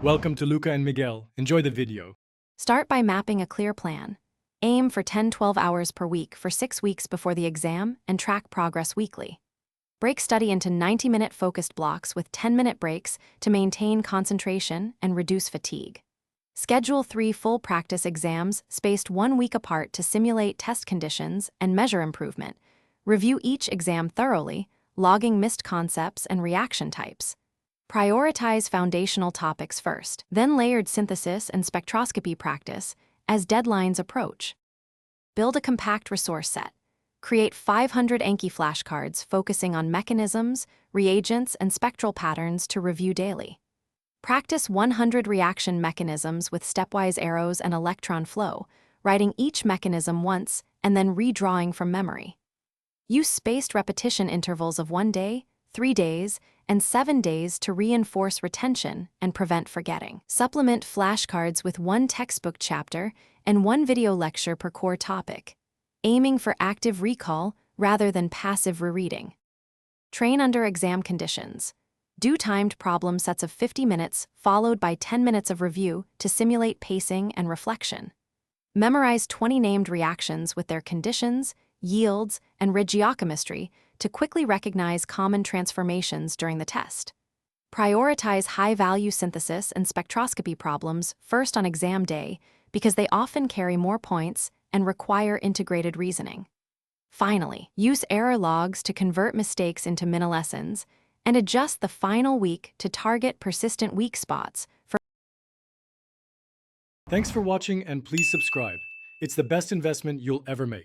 Welcome to Luca and Miguel. Enjoy the video. Start by mapping a clear plan. Aim for 10-12 hours per week for 6 weeks before the exam and track progress weekly. Break study into 90-minute focused blocks with 10-minute breaks to maintain concentration and reduce fatigue. Schedule 3 full practice exams spaced 1 week apart to simulate test conditions and measure improvement. Review each exam thoroughly, logging missed concepts and reaction types. Prioritize foundational topics first, then layered synthesis and spectroscopy practice as deadlines approach. Build a compact resource set. Create 500 Anki flashcards focusing on mechanisms, reagents, and spectral patterns to review daily. Practice 100 reaction mechanisms with stepwise arrows and electron flow, writing each mechanism once and then redrawing from memory. Use spaced repetition intervals of 1 day, 3 days, and 7 days to reinforce retention and prevent forgetting. Supplement flashcards with 1 textbook chapter and 1 video lecture per core topic, aiming for active recall rather than passive rereading. Train under exam conditions. Do timed problem sets of 50 minutes followed by 10 minutes of review to simulate pacing and reflection. Memorize 20 named reactions with their conditions, yields, and regiochemistry to quickly recognize common transformations during the test. Prioritize high-value synthesis and spectroscopy problems first on exam day because they often carry more points and require integrated reasoning. Finally, use error logs to convert mistakes into mini-lessons and adjust the final week to target persistent weak spots. Thanks for watching and please subscribe. It's the best investment you'll ever make.